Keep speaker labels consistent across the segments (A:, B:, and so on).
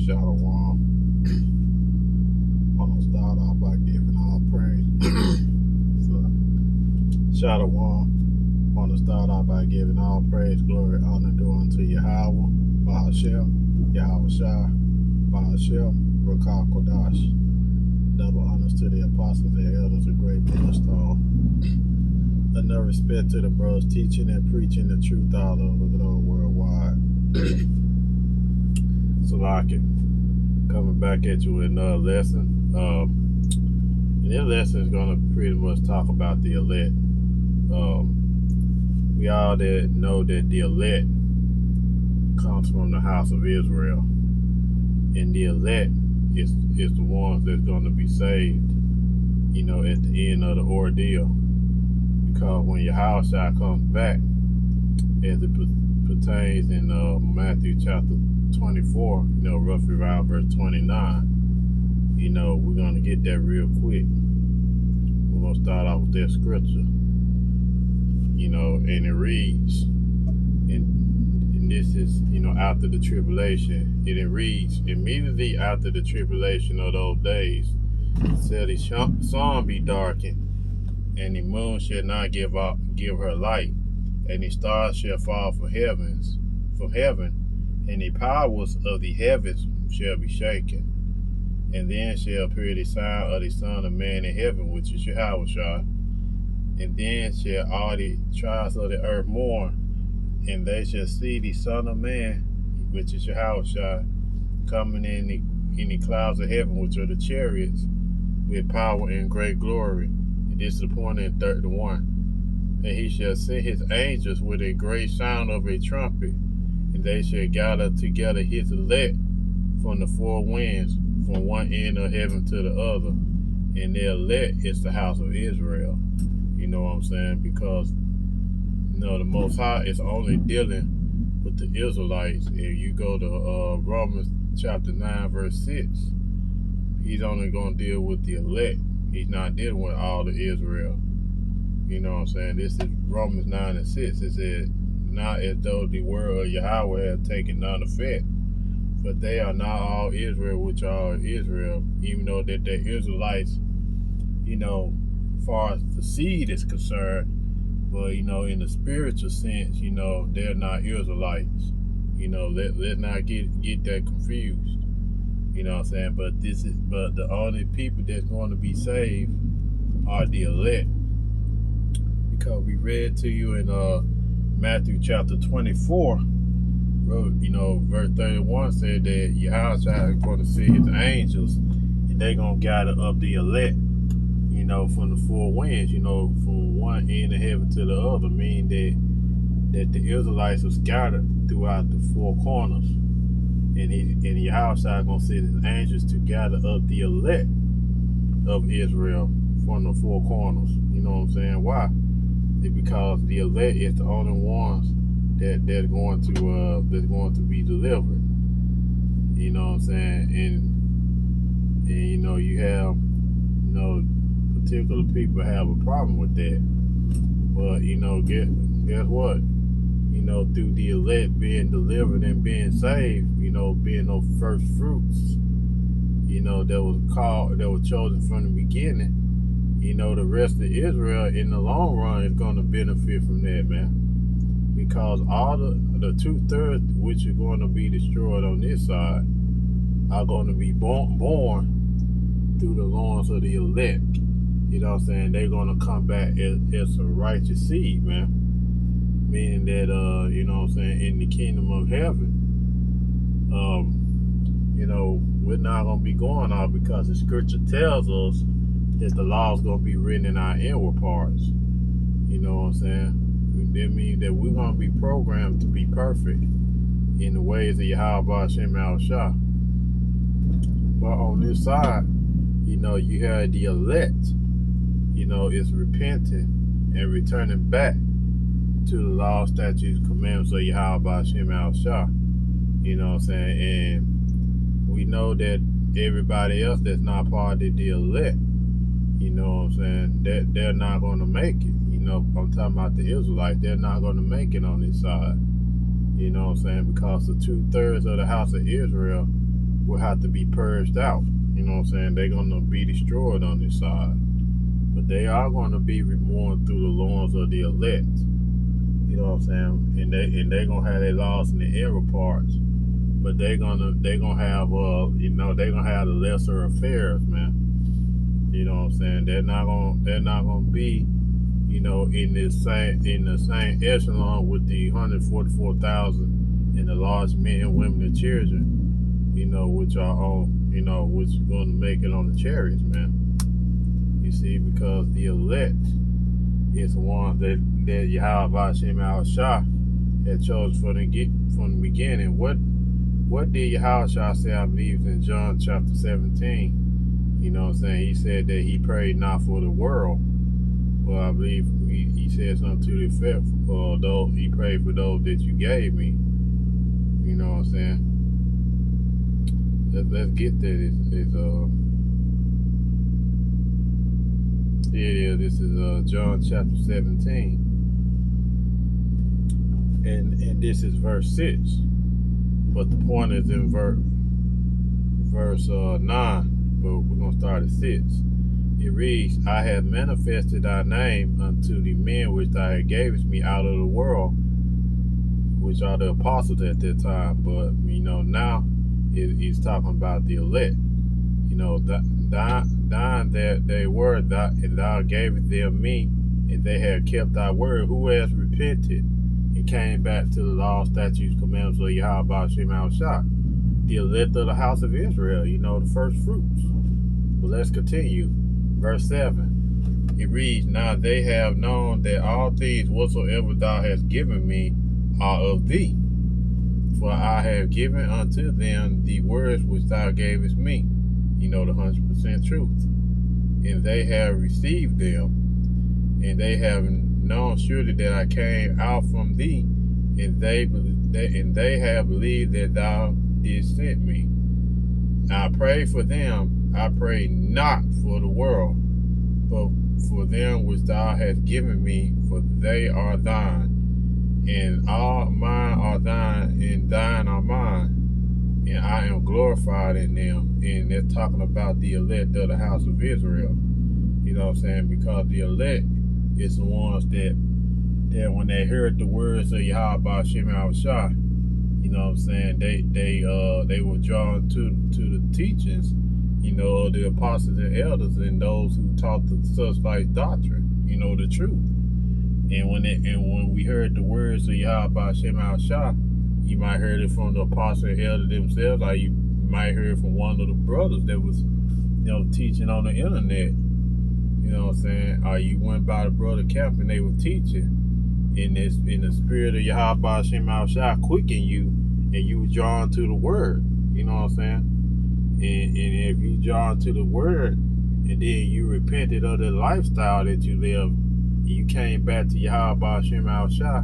A: Shalom. I'm gonna start off by giving all praise. Shalom. I'm gonna start off by giving all praise, glory, honor due unto Yahweh, Bahashem, Yahweh Shai, Bahashem, Rakah Kodash. Double honors to the apostles and elders, a great millstone. Enough respect to the brothers teaching and preaching the truth all over the globe worldwide. So like it. Coming back at you with another lesson. And this lesson is going to pretty much talk about the elect. We all that know that the elect comes from the house of Israel. And the elect is the ones that's going to be saved, at the end of the ordeal. Because when Yahushua comes back, as it pertains in Matthew chapter 24, roughly around verse 29, we're going to get that real quick. We're going to start off with that scripture, and it reads, and this is, after the tribulation, and it reads, immediately after the tribulation of those days, shall the sun be darkened, and the moon shall not give her light, and the stars shall fall from heaven, and the powers of the heavens shall be shaken. And then shall appear the sign of the Son of Man in heaven, which is Yahushua. And then shall all the tribes of the earth mourn, and they shall see the Son of Man, which is Yahushua, coming in the clouds of heaven, which are the chariots, with power and great glory. And this is the point in 31. And he shall send his angels with a great sound of a trumpet, and they shall gather together his elect from the four winds, from one end of heaven to the other. And the elect is the house of Israel. You know what I'm saying? Because the Most High is only dealing with the Israelites. If you go to Romans chapter 9 verse 6, he's only going to deal with the elect. He's not dealing with all the Israel. You know what I'm saying? This is Romans 9 and 6. It said, not as though the word of Yahweh had taken none effect, but they are not all Israel which are Israel, even though that they're Israelites, as far as the seed is concerned, but, in the spiritual sense, they're not Israelites. Let's not get that confused. You know what I'm saying? But the only people that's going to be saved are the elect. Because we read to you in Matthew chapter 24, verse 31 said that Yahushua is going to send his angels, and they're going to gather up the elect, from the four winds, from one end of heaven to the other, meaning that the Israelites are scattered throughout the four corners. And Yahushua is going to send his angels to gather up the elect of Israel from the four corners. You know what I'm saying? Why? It's because the elect is the only ones that's going to be delivered. You know what I'm saying? And you have particular people have a problem with that. But guess what? Through the elect being delivered and being saved, being those first fruits, that was chosen from the beginning, the rest of Israel in the long run is going to benefit from that, man. Because all the 2/3 which are going to be destroyed on this side are going to be born through the loins of the elect. You know what I'm saying? They're going to come back as a righteous seed, man. Meaning that, in the kingdom of heaven, we're not going to be going off, because the scripture tells us that the law is going to be written in our inward parts. You know what I'm saying? That means that we're going to be programmed to be perfect in the ways of Yahweh Hashem Al-Shah. But on this side, you have the elect, is repenting and returning back to the law, statutes, commandments of Yahweh Hashem Al-Shah. You know what I'm saying? And we know that everybody else that's not part of the elect, you know what I'm saying, they're not going to make it. I'm talking about the Israelites. They're not going to make it on this side. You know what I'm saying? Because the 2/3 of the house of Israel will have to be purged out. You know what I'm saying? They're going to be destroyed on this side. But they are going to be reborn through the loins of the elect. You know what I'm saying? And they're gonna have their loss in the error parts. But they're gonna have they're gonna have the lesser affairs, man. You know what I'm saying? They're not gonna be, in the same echelon with the 144,000 and the large men, women, and children, which are on, which are gonna make it on the chariots, man. You see, because the elect is the ones that Yahweh Hashem Al Shah had chosen from the beginning. What did Yahweh Shah say? I believe in John chapter 17. You know what I'm saying? He said that he prayed not for the world, but I believe he said something to the effect, though he prayed for those that you gave me. You know what I'm saying? Let's get there. This is John chapter 17. And this is verse 6. But the point is in verse 9. But we're going to start at 6. It reads, I have manifested thy name unto the men which thou gavest me out of the world, which are the apostles at that time. But, now he's talking about the elect. Thine that they were, and thou gavest them me, and they have kept thy word. Who has repented and came back to the law, statutes, commandments of Yahweh Hashem Al Shah? The elect of the house of Israel, the first fruits. But let's continue. Verse 7. It reads, Now they have known that all things whatsoever thou hast given me are of thee. For I have given unto them the words which thou gavest me, the 100% truth. And they have received them, and they have known surely that I came out from thee, and they have believed that thou didst send me. I pray for them. I pray not for the world, but for them which thou hast given me, for they are thine. And all mine are thine, and thine are mine. And I am glorified in them. And they're talking about the elect of the house of Israel. You know what I'm saying? Because the elect is the ones that when they heard the words of Yahweh Hashem Al Shah, you know what I'm saying, they were drawn to the teachings, of the apostles and elders and those who taught the such doctrine, the truth. And when we heard the words of Yahweh Hashem Al Shah, you might heard it from the apostle and elder themselves, or you might hear it from one of the brothers that was, teaching on the internet. You know what I'm saying? Or you went by the brother camp and they were teaching. In the spirit of Yahweh Hashem Al Shah quicken you, and you were drawn to the word. You know what I'm saying? And if you drawn to the word, and then you repented of the lifestyle that you lived, and you came back to Yahweh Hashem Al Shah,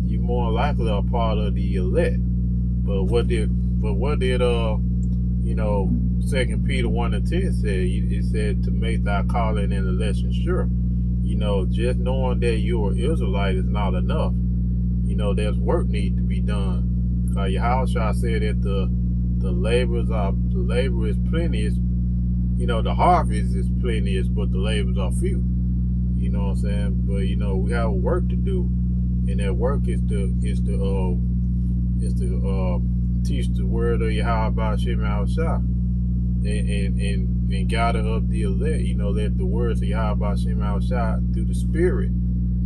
A: you more likely are part of the elect. But what did 2 Peter 1 and 10 say? It said to make thy calling and election sure. Just knowing that you're an Israelite is not enough. There's work need to be done. Because Yahweh said that the labor is plenteous. The harvest is plenteous, but the labors are few. You know what I'm saying? But we have work to do, and that work is to teach the word of Yahweh Hashem Al Shah, and gather up the elect. Let the words of Yahweh Hashem Al Shah through the Spirit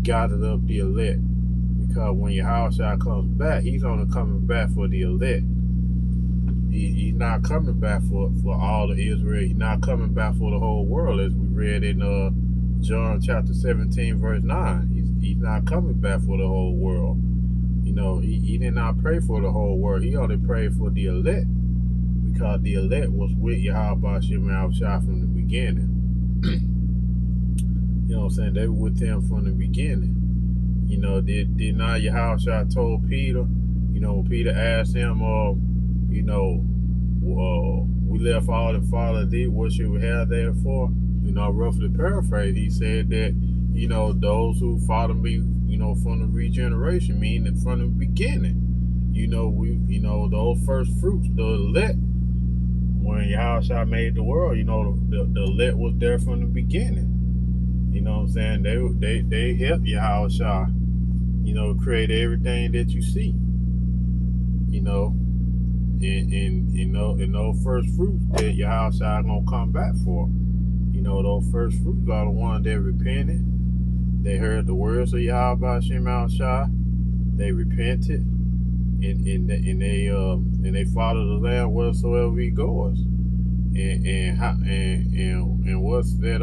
A: gather up the elect. Because when Yahweh Shah comes back, he's only coming back for the elect. He's not coming back for all of Israel. He's not coming back for the whole world, as we read in John chapter 17, verse 9. He's not coming back for the whole world. He did not pray for the whole world. He only prayed for the elect, because the elect was with Yahweh Hashem Al Shah from the beginning. You know what I'm saying? They were with him from the beginning. Did not Yahweh Shah told Peter, when Peter asked him, we left all and followed thee, what should we have there for? Roughly paraphrase, he said that, those who followed me, from the regeneration, meaning from the beginning, those first fruits, the elect, when Yahushua made the world, you know, the elect was there from the beginning. You know what I'm saying? They helped Yahushua, you know, create everything that you see. You know, in those first fruits that Yahushua gonna come back for. You know, those first fruits are the ones that repented. They heard the words of Yahweh Shem Yahushua. They repented, and they follow the Lamb wheresoever he goes. And what's that?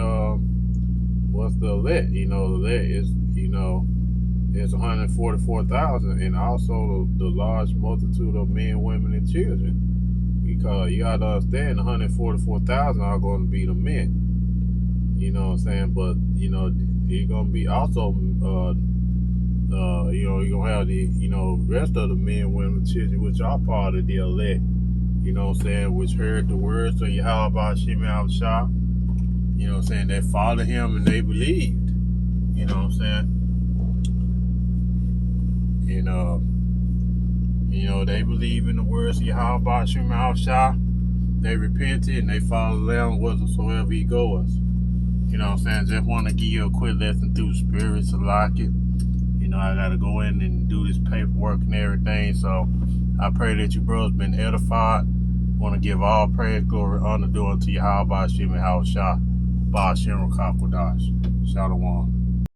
A: What's the elect? You know, the elect is, you know, it's 144,000, and also the large multitude of men, women, and children. Because you gotta understand, 144,000 are going to be the men. You know what I'm saying? But you know, you're gonna be also, you know, you're gonna have the, you know, rest of the men, women, and children, which are part of the elect. You know what I'm saying? Which heard the words of Yahweh Shem Yahushua. You know what I'm saying? They followed him and they believed. You know what I'm saying? And you know, they believe in the words of Yahweh Shem Yahushua. They repented and they followed the Lamb whatsoever he goes. You know what I'm saying? Just want to give you a quick lesson through the spirits of Lockett. You know, I got to go in and do this paperwork and everything. So I pray that you brothers been edified. Want to give all praise, glory, honor, due unto Yahweh Shem Yahushua. Ba Shem Rakakwadash. Shalom.